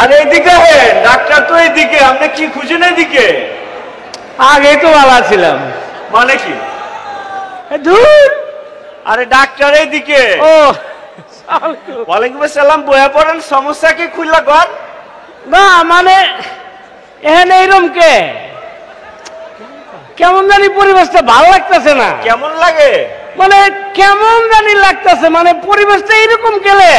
আরে এদিকে ডাক্তার তো এদিকে, আপনি কি খুঁজেন এদিকে? আগে তো ভালো ছিলাম। মানে কি? ধুর, আরে ডাক্তার এইদিকে। ও ওয়ালাইকুম আসসালাম, বয়া পড়েন, সমস্যা কি খুললা কর? না মানে এখানে এইরকম কে কেমন জানি পরিবেশটা ভালো লাগতেছে না। কেমন লাগে? মানে কেমন জানি লাগতেছে, মানে পরিবেশটা এরকম গেলে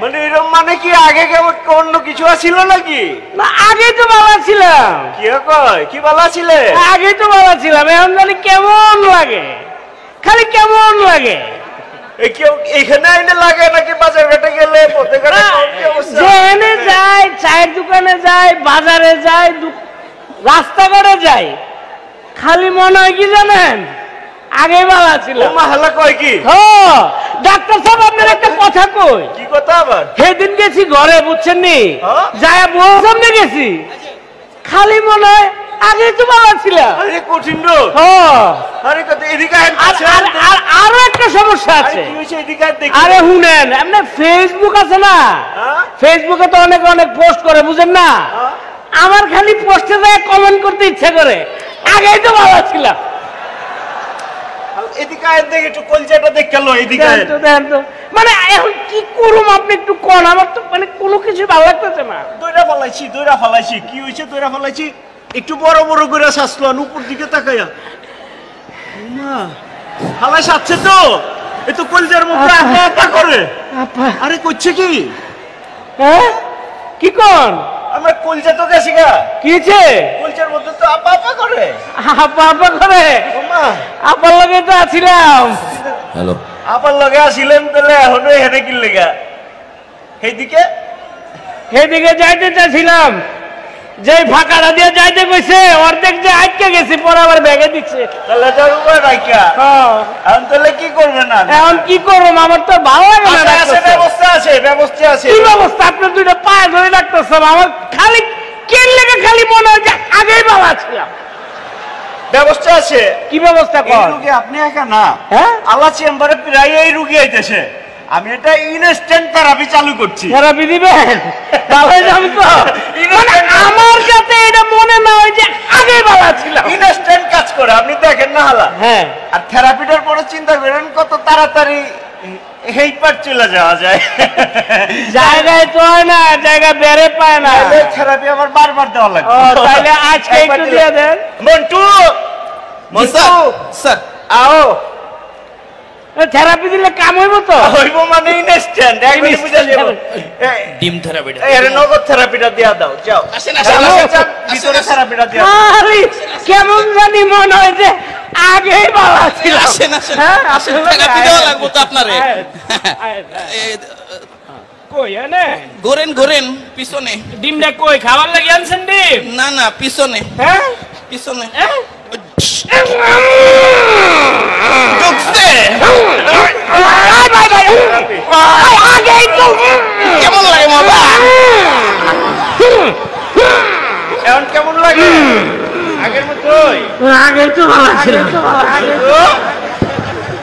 মানে এরকম মানে কি আগে কেমন অন্য কিছু ছিল নাকি? না আগে তো ভালো ছিলাম। কি কয় কি ভালো ছিলে? আগে তো ভালো ছিলাম, এখন জানি কেমন লাগে, খালি কেমন লাগে। এখানে আইনে লাগে নাকি বাজার ঘাটে গেলে? যেখানে যাই, চায়ের দোকানে যাই, বাজারে যাই, রাস্তাঘাটে যাই, খালি মনে হয় কি জানেন আগে ভালো ছিল। মাহালা কয় কি? ডাক্তার সাহেব আপনার একটা কথা কই। কি কথা আবার? সেদিন গেছি ঘরে, বুঝছেন নি, যায় বউ সামনে গেছি, খালি মনে হয় আগে তো ভালো ছিল। আরে কঠিন রোগ। আরে এদিকে আরো একটা সমস্যা আছে। এদিকে আরে শুনেন, আপনার ফেসবুক আছে না, ফেসবুকে তো অনেক অনেক পোস্ট করে, বুঝেন না, আমার খালি পোস্টে যায় কমেন্ট করতে ইচ্ছা করে, আগেই তো ভালো ছিল। এদিকে দেখে একটু কলজাটা দেখে লো। এদিকে দেন তো, মানে এখন কি করুম আপনি একটু কোন, আমার তো মানে কোনো কিছু ভালো লাগতেছে না। দইরা ফালাইছি। কি হয়েছে? দইরা ফালাইছি, একটু বড় বড় করে শ্বাসলো, উপর দিকে তাকাইয়া ফালাই সাচ্ছে তো, এ তো কলজার মধ্যে আপা আপা করে। আরে করছে কি? হ্যাঁ কি কোন? আমরা কলজা তো গেছি গা। কিছে? কলজার মধ্যে তো আপা আপা করে। আপা আপা করে? আপার লগে তো আছিলাম। হ্যালো, আপার লগে আসিলেন, তাহলে এখনো হেনে কি লেগা? সেইদিকে যাইতে চাইছিলাম, যে ফাঁকাটা দিয়ে যাইতে কইছে, অর্ধেক যে আটকে গেছি, পরে আবার ব্যাগে দিচ্ছে। তাহলে তার উপর রাখা। এখন তাহলে কি করবে না? এখন কি করবো, আমার তো ভালো লাগে না। ব্যবস্থা আছে। কি ব্যবস্থা? আপনার দুইটা পায়ে ধরে রাখতেছেন, আমার খালি কেন লেগে খালি মনে হয় যে আগেই ভালো ছিলাম। ব্যবস্থা আছে। কি ব্যবস্থা কর? রোগী আপনি একা না, হ্যাঁ, আল্লাহ চেম্বারে প্রায় এই রোগী আইতেছে। আমি এটা ইনস্ট্যান্ট থেরাপি চালু করছি। থেরাপি দিবেন? তাহলে আমি তো আমার কাছে এটা মনে না হয় যে আগে ভালো ছিলাম। ইনস্ট্যান্ট কাজ করে, আপনি দেখেন না হালা। হ্যাঁ, আর থেরাপিটার পরে চিন্তা করেন কত তাড়াতাড়ি এই পার চলে যাওয়া যায়। জায়গায় তো হয় না, জায়গা বেড়ে পায় না। থেরাপি আমার বারবার দেওয়া লাগে। তাহলে আজকে একটু দিয়ে দেন। মন্টু স্যার আও, থেরাপি দিলে কাম হইব তো? হইব মানে ইনস্ট্যান্ট, একবারে বুঝা যাবে। ডিম থেরাপিটা, এর নগদ থেরাপিটা দিয়া দাও, যাও। আসেন ভিতরে থেরাপিটা দিয়া। আরে কেমন জানি মনে হয় যে আগেই ভালো ছিল। আসেন থেরাপি দেওয়া লাগবে তো আপনারে। কই এনে ঘোরেন পিছনে। ডিমটা কই? খাবার লাগি আনছেন ডিম? না পিছনে। হ্যাঁ পিছনে ঢুকছে। কেমন লাগে বাবা? এখন কেমন লাগে? আগের মতোই। আগে তো ভালো ছিল।